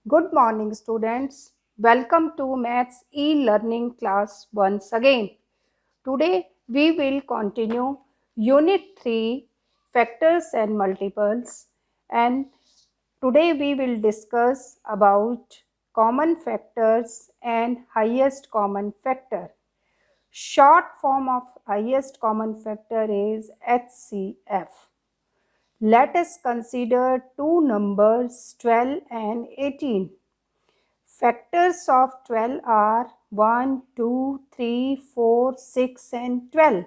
Good morning, students. Welcome to Maths e-learning class once again. Today we will continue Unit 3 Factors and Multiples, and today we will discuss about common factors and highest common factor. Short form of highest common factor is HCF. Let us consider two numbers 12 and 18. Factors of 12 are 1, 2, 3, 4, 6 and 12.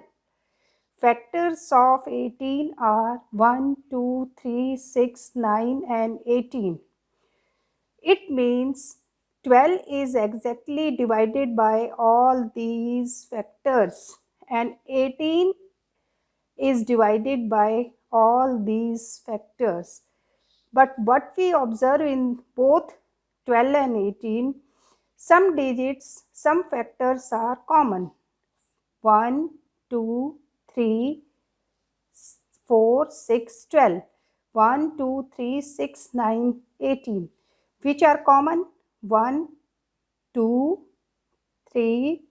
Factors of 18 are 1, 2, 3, 6, 9 and 18. It means 12 is exactly divided by all these factors and 18 is divided by all these factors. But what we observe in both 12 and 18, some digits, some factors are common. 1, 2, 3, 4, 6, 12. 1, 2, 3, 6, 9, 18. Which are common? 1, 2, 3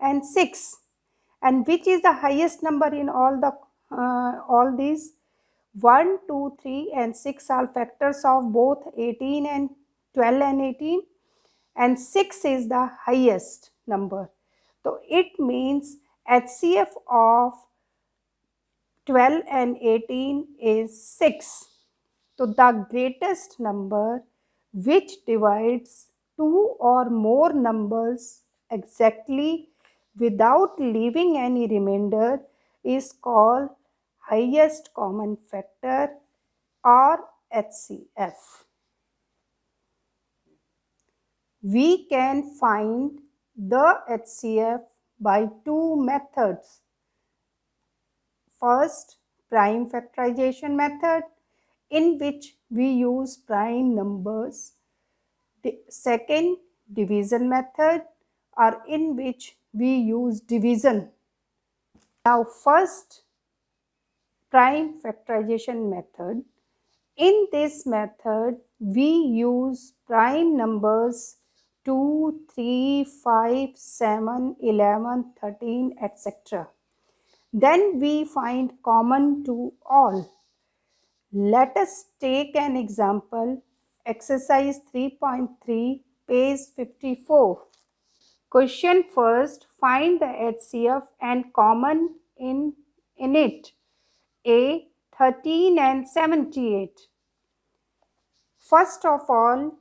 and 6. And which is the highest number in all these? 1, 2, 3 and 6 are factors of both 18 and 12 and 18, and 6 is the highest number. So it means HCF of 12 and 18 is 6. So the greatest number which divides two or more numbers exactly without leaving any remainder is called highest common factor or HCF. We can find the HCF by two methods. First, prime factorization method, in which we use prime numbers. The second, division method, or in which we use division. Now, first, prime factorization method. In this method, we use prime numbers 2, 3, 5, 7, 11, 13, etc. Then we find common to all. Let us take an example, exercise 3.3, page 54. Question first, find the HCF and common in it. A, 13 and 78. First of all,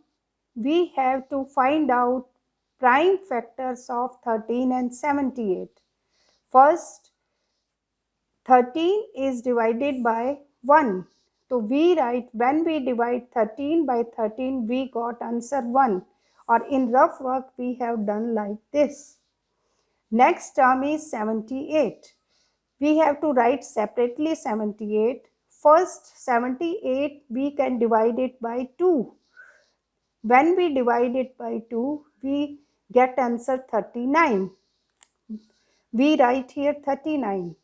we have to find out prime factors of 13 and 78. First, 13 is divided by 1. So we write, when we divide 13 by 13, we got answer 1. Or in rough work, we have done like this. Next term is 78. We have to write separately 78. First, 78, we can divide it by 2. When we divide it by 2, we get answer 39. We write here 39.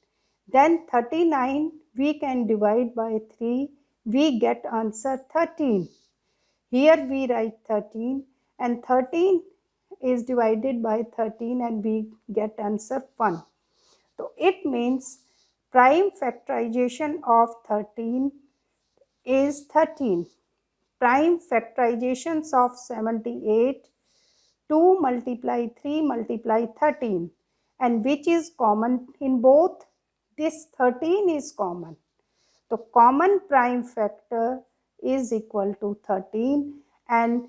Then 39 we can divide by 3. We get answer 13. Here we write 13 and 13 is divided by 13 and we get answer 1. So it means prime factorization of 13 is 13. Prime factorizations of 78, 2 multiply 3 multiply 13, and which is common in both? This 13 is common. The common prime factor is equal to 13, and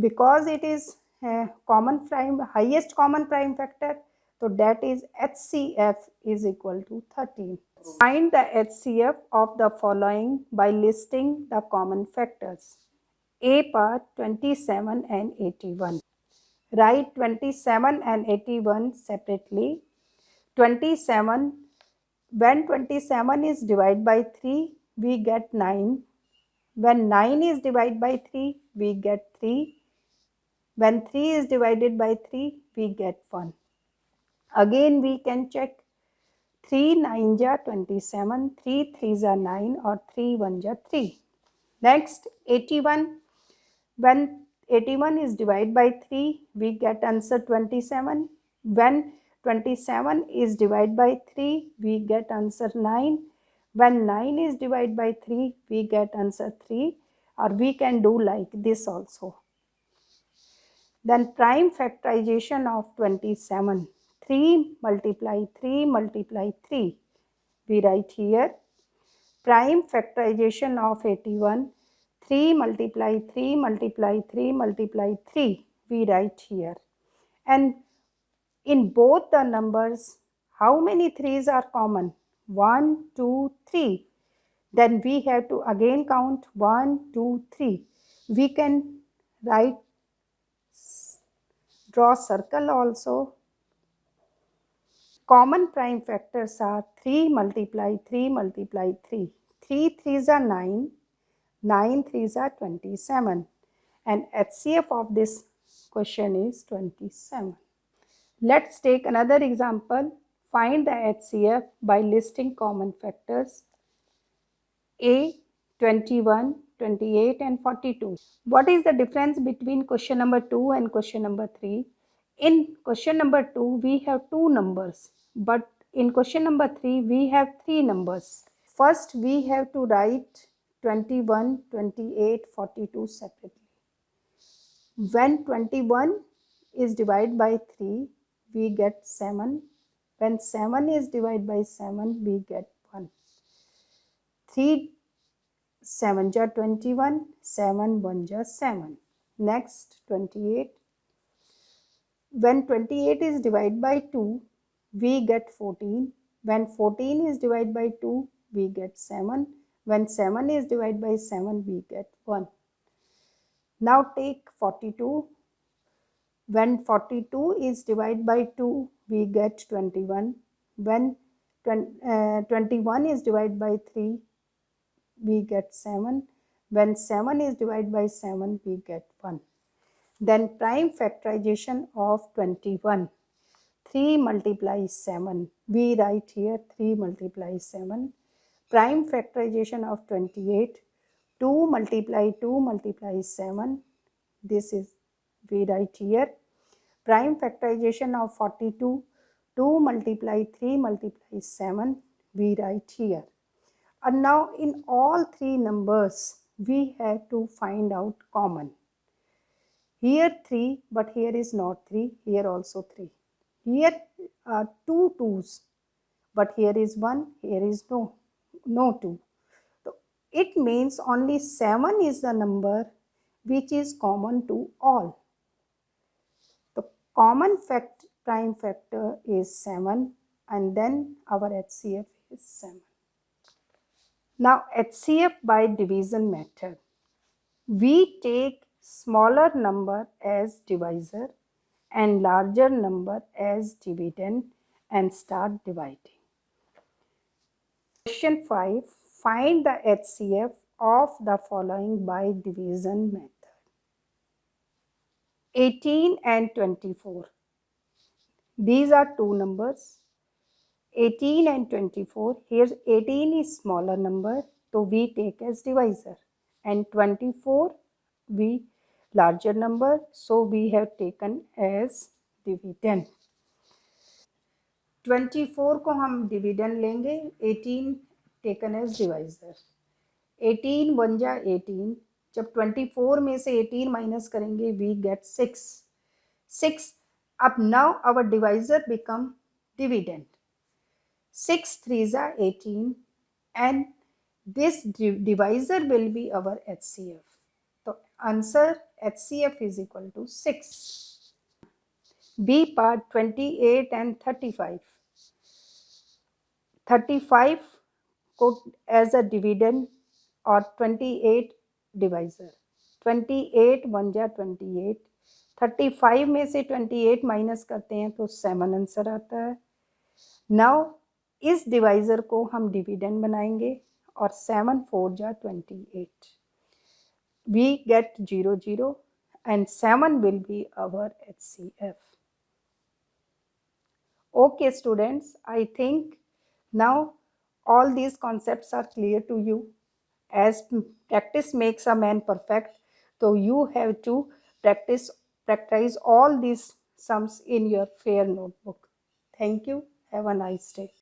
because it is highest common prime factor, so that is HCF is equal to 13. Find the HCF of the following by listing the common factors. A part 27 and 81. Write 27 and 81 separately. 27, when 27 is divided by 3, we get 9. When 9 is divided by 3, we get 3. When 3 is divided by 3, we get 1. Again, we can check 3 9 ja 27, 3 3 ja 9 or 3 1 ja 3. Next, 81. When 81 is divided by 3, we get answer 27. When 27 is divided by 3, we get answer 9. When 9 is divided by 3, we get answer 3. Or we can do like this also. Then prime factorization of 27. 3 multiply 3 multiply 3. We write here. Prime factorization of 81. 3 multiply 3 multiply 3 multiply 3. We write here. And in both the numbers, how many 3's are common? 1, 2, 3. Then we have to again count 1, 2, 3. We can write, draw circle also. Common prime factors are 3 multiply 3 multiply 3. 3 3's are 9. 9 3's are 27. And HCF of this question is 27. Let's take another example. Find the HCF by listing common factors. A, 21, 28 and 42. What is the difference between question number 2 and question number 3? In question number 2, we have 2 numbers. But in question number 3, we have 3 numbers. First, we have to write 21, 28, 42 separately. When 21 is divided by 3, we get 7. When 7 is divided by 7, we get 1. 3 7 ja 21, 7 1 ja 7. Next, 28. When 28 is divided by 2, we get 14. When 14 is divided by 2, we get 7. When 7 is divided by 7, we get 1. Now take 42. When 42 is divided by 2, we get 21. When 21 is divided by 3, we get 7. When 7 is divided by 7, we get 1. Then prime factorization of 21. 3 multiplies 7. We write here 3 multiplies 7. Prime factorization of 28. 2 multiply 2 multiplies 7. This is, we write here. Prime factorization of 42. 2 multiply 3 multiplies 7. We write here. And now in all 3 numbers, we have to find out common. Here 3, but here is not 3. Here also 3. Here are 2 2's, but here is 1. Here is no 2. So it means only 7 is the number which is common to all. The common prime factor is 7, and then our HCF is 7. Now HCF by division method. We take smaller number as divisor and larger number as dividend and start dividing. Question 5. Find the HCF of the following by division method. 18 and 24. These are 2 numbers. 18 and 24. Here 18 is smaller number, so we take as divisor. And 24 we larger number, so we have taken as dividend. 24 को हम dividend लेंगे, 18 taken as divisor. 18 1 जा 18. जब 24 में से 18 minus करेंगे, we get 6. अब now our divisor become dividend. 6 3 जा 18 and this divisor will be our HCF. So answer HCF is equal to 6. B part 28 and 35. 35 को as a dividend और 28 divisor. 28 1 जा 28. 35 में से 28 माइनस करते हैं तो 7 आंसर आता है. नाउ इस डिवाइजर को हम डिविडेंड बनाएंगे और 7 4 जा 28. We get 0 0 and 7 will be our HCF. Okay students, I think now all these concepts are clear to you. As practice makes a man perfect, so you have to Practice practice all these sums in your fair notebook. Thank you. Have a nice day.